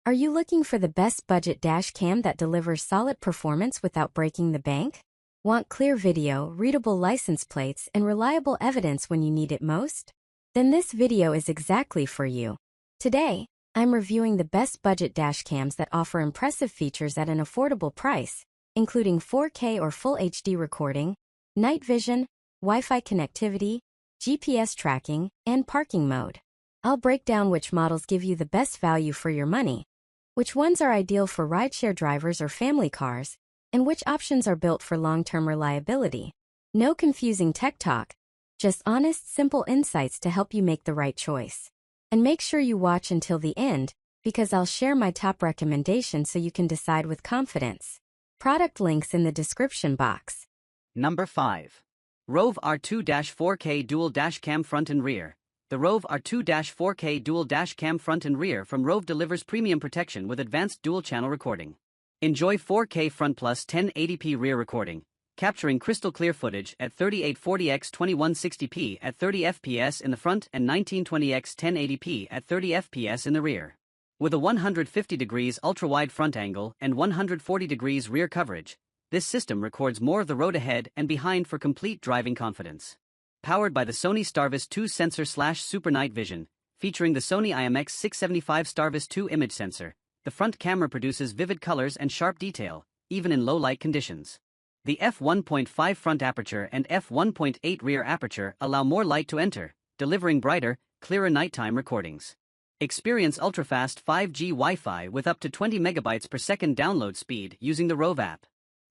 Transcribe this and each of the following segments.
Are you looking for the best budget dash cam that delivers solid performance without breaking the bank? Want clear video, readable license plates, and reliable evidence when you need it most? Then this video is exactly for you. Today, I'm reviewing the best budget dash cams that offer impressive features at an affordable price, including 4K or Full HD recording, night vision, Wi-Fi connectivity, GPS tracking, and parking mode. I'll break down which models give you the best value for your money, which ones are ideal for rideshare drivers or family cars, and which options are built for long-term reliability. No confusing tech talk, just honest, simple insights to help you make the right choice. And make sure you watch until the end, because I'll share my top recommendations so you can decide with confidence. Product links in the description box. Number 5. Rove R2-4K Dual Dash Cam Front and Rear. The Rove R2-4K Dual Dash Cam Front and Rear from Rove delivers premium protection with advanced dual-channel recording. Enjoy 4K front plus 1080p rear recording, capturing crystal clear footage at 3840x2160p at 30 fps in the front and 1920x 1080p at 30 fps in the rear. With a 150 degrees ultra-wide front angle and 140 degrees rear coverage, this system records more of the road ahead and behind for complete driving confidence. Powered by the Sony Starvis 2 sensor/Super Night Vision, featuring the Sony IMX675 Starvis 2 image sensor, the front camera produces vivid colors and sharp detail, even in low light conditions. The f1.5 front aperture and f1.8 rear aperture allow more light to enter, delivering brighter, clearer nighttime recordings. Experience ultra-fast 5G Wi-Fi with up to 20 megabytes per second download speed using the Rove app.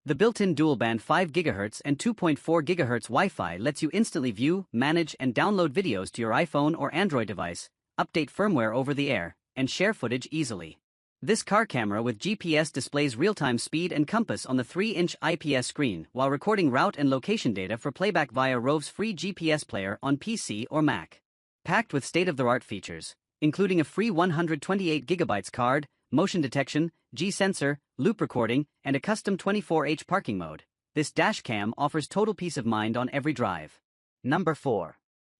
The built-in dual-band 5 GHz and 2.4 GHz Wi-Fi lets you instantly view, manage, and download videos to your iPhone or Android device, update firmware over the air, and share footage easily. This car camera with GPS displays real-time speed and compass on the 3-inch IPS screen while recording route and location data for playback via Rove's free GPS player on PC or Mac. Packed with state-of-the-art features, including a free 128GB card, motion detection, G-sensor, loop recording, and a custom 24H parking mode, this dash cam offers total peace of mind on every drive. Number 4.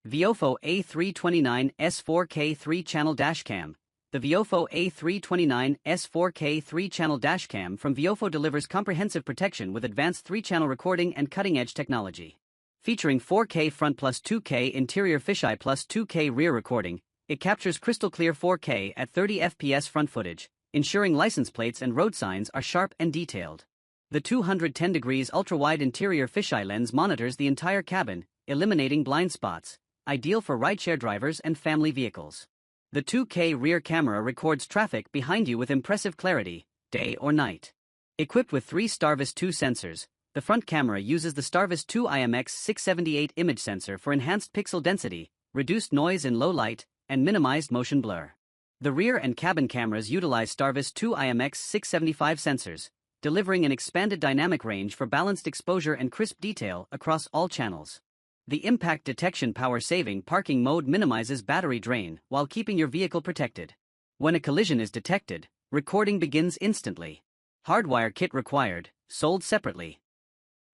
Viofo A329S 4K 3-channel dash cam. The Viofo A329S 4K 3-channel dash cam from Viofo delivers comprehensive protection with advanced 3-channel recording and cutting-edge technology. Featuring 4K front plus 2K interior fisheye plus 2K rear recording, it captures crystal clear 4K at 30 fps front footage, ensuring license plates and road signs are sharp and detailed. The 210 degrees ultra-wide interior fisheye lens monitors the entire cabin, eliminating blind spots, ideal for rideshare drivers and family vehicles. The 2K rear camera records traffic behind you with impressive clarity, day or night. Equipped with 3 Starvis 2 sensors, the front camera uses the Starvis 2 IMX678 image sensor for enhanced pixel density, reduced noise in low light, and minimized motion blur. The rear and cabin cameras utilize Starvis 2 IMX675 sensors, delivering an expanded dynamic range for balanced exposure and crisp detail across all channels. The impact detection power-saving parking mode minimizes battery drain while keeping your vehicle protected. When a collision is detected, recording begins instantly. Hardwire kit required, sold separately.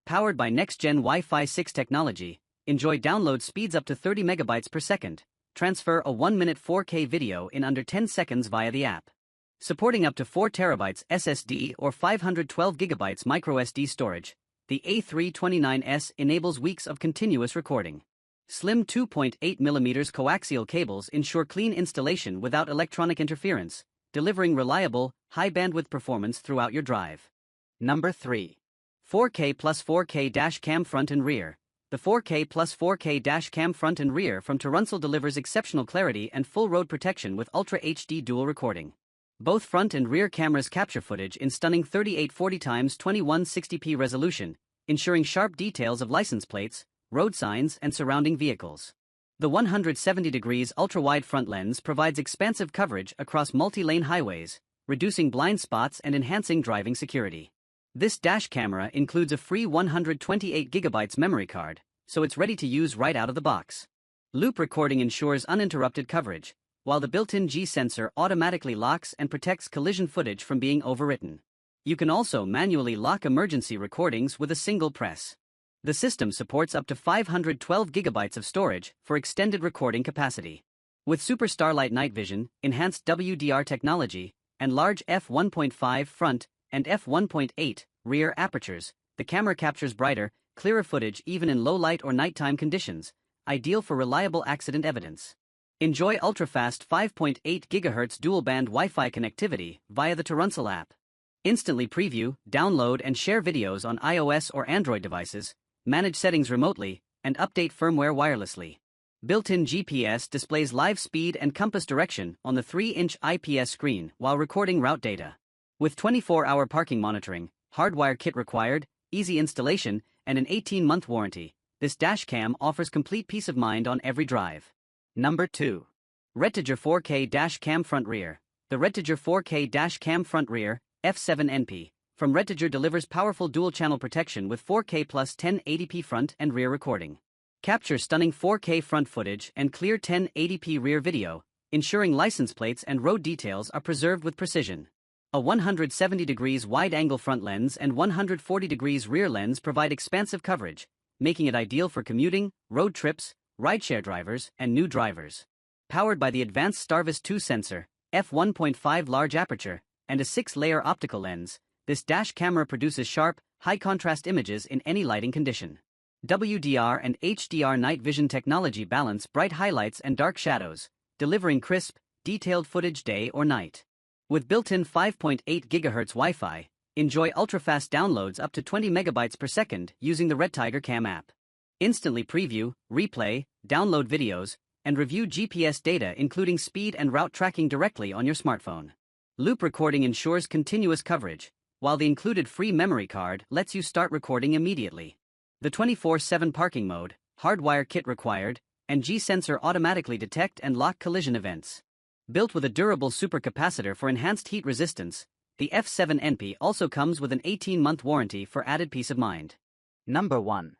Powered by next-gen Wi-Fi 6 technology, enjoy download speeds up to 30 megabytes per second. Transfer a 1-minute 4K video in under 10 seconds via the app. Supporting up to 4 terabytes SSD or 512 gigabytes microSD storage, the A329S enables weeks of continuous recording. Slim 2.8mm coaxial cables ensure clean installation without electronic interference, delivering reliable, high-bandwidth performance throughout your drive. Number 3. 4K plus 4K dash cam front and rear. The 4K plus 4K dash cam front and rear from Turunsul delivers exceptional clarity and full road protection with Ultra HD dual recording. Both front and rear cameras capture footage in stunning 3840x2160p resolution, ensuring sharp details of license plates, road signs, and surrounding vehicles. The 170 degrees ultra-wide front lens provides expansive coverage across multi-lane highways, reducing blind spots and enhancing driving security. This dash camera includes a free 128GB memory card, so it's ready to use right out of the box. Loop recording ensures uninterrupted coverage, while the built-in G-sensor automatically locks and protects collision footage from being overwritten. You can also manually lock emergency recordings with a single press. The system supports up to 512 gigabytes of storage for extended recording capacity. With Super Starlight Night Vision, enhanced WDR technology, and large f1.5 front and f1.8 rear apertures, the camera captures brighter, clearer footage even in low light or nighttime conditions, ideal for reliable accident evidence. Enjoy ultra-fast 5.8 GHz dual-band Wi-Fi connectivity via the Turuncle app. Instantly preview, download and share videos on iOS or Android devices, manage settings remotely, and update firmware wirelessly. Built-in GPS displays live speed and compass direction on the 3-inch IPS screen while recording route data. With 24-hour parking monitoring, hardwire kit required, easy installation, and an 18-month warranty, this dashcam offers complete peace of mind on every drive. Number 2. Redtiger 4K Dash Cam Front Rear. The Redtiger 4K Dash Cam Front Rear, F7NP, from Redtiger delivers powerful dual-channel protection with 4K plus 1080p front and rear recording. Captures stunning 4K front footage and clear 1080p rear video, ensuring license plates and road details are preserved with precision. A 170 degrees wide-angle front lens and 140 degrees rear lens provide expansive coverage, making it ideal for commuting, road trips, rideshare drivers, and new drivers. Powered by the advanced Starvis 2 sensor, f1.5 large aperture, and a 6-layer optical lens, this dash camera produces sharp, high-contrast images in any lighting condition. WDR and HDR night vision technology balance bright highlights and dark shadows, delivering crisp, detailed footage day or night. With built-in 5.8 GHz Wi-Fi, enjoy ultra-fast downloads up to 20 megabytes per second using the Redtiger Cam app. Instantly preview, replay, download videos, and review GPS data including speed and route tracking directly on your smartphone. Loop recording ensures continuous coverage, while the included free memory card lets you start recording immediately. The 24/7 parking mode, hardwire kit required, and G-sensor automatically detect and lock collision events. Built with a durable supercapacitor for enhanced heat resistance, the F7NP also comes with an 18-month warranty for added peace of mind. Number 1.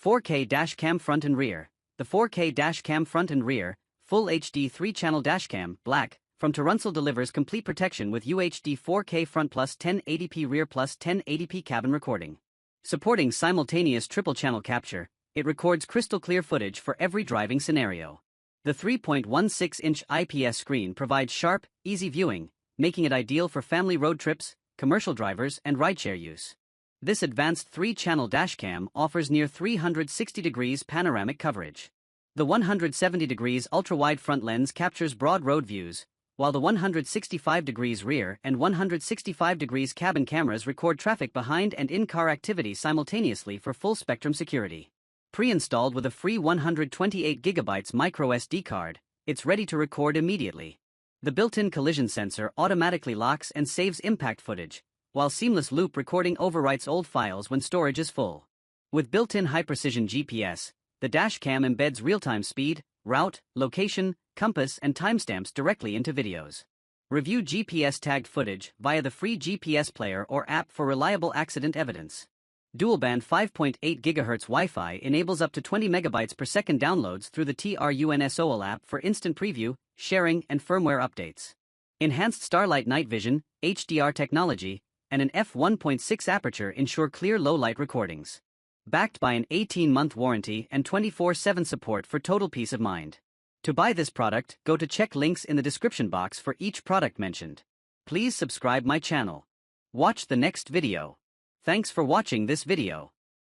4K Dashcam Front and Rear. The 4K Dashcam Front and Rear, Full HD 3-channel dashcam, black, from Turuncle delivers complete protection with UHD 4K front plus 1080p rear plus 1080p cabin recording. Supporting simultaneous triple-channel capture, it records crystal-clear footage for every driving scenario. The 3.16-inch IPS screen provides sharp, easy viewing, making it ideal for family road trips, commercial drivers, and rideshare use. This advanced 3-channel dashcam offers near 360 degrees panoramic coverage. The 170 degrees ultra-wide front lens captures broad road views, while the 165 degrees rear and 165 degrees cabin cameras record traffic behind and in-car activity simultaneously for full-spectrum security. Pre-installed with a free 128 GB microSD card, it's ready to record immediately. The built-in collision sensor automatically locks and saves impact footage, while seamless loop recording overwrites old files when storage is full. With built-in high-precision GPS, the dashcam embeds real-time speed, route, location, compass, and timestamps directly into videos. Review GPS-tagged footage via the free GPS player or app for reliable accident evidence. Dual-band 5.8 GHz Wi-Fi enables up to 20 megabytes per second downloads through the TRUNSOL app for instant preview, sharing, and firmware updates. Enhanced Starlight night vision, HDR technology, and an f1.6 aperture ensure clear low-light recordings. Backed by an 18-month warranty and 24/7 support for total peace of mind. To buy this product, go to check links in the description box for each product mentioned. Please subscribe my channel. Watch the next video. Thanks for watching this video.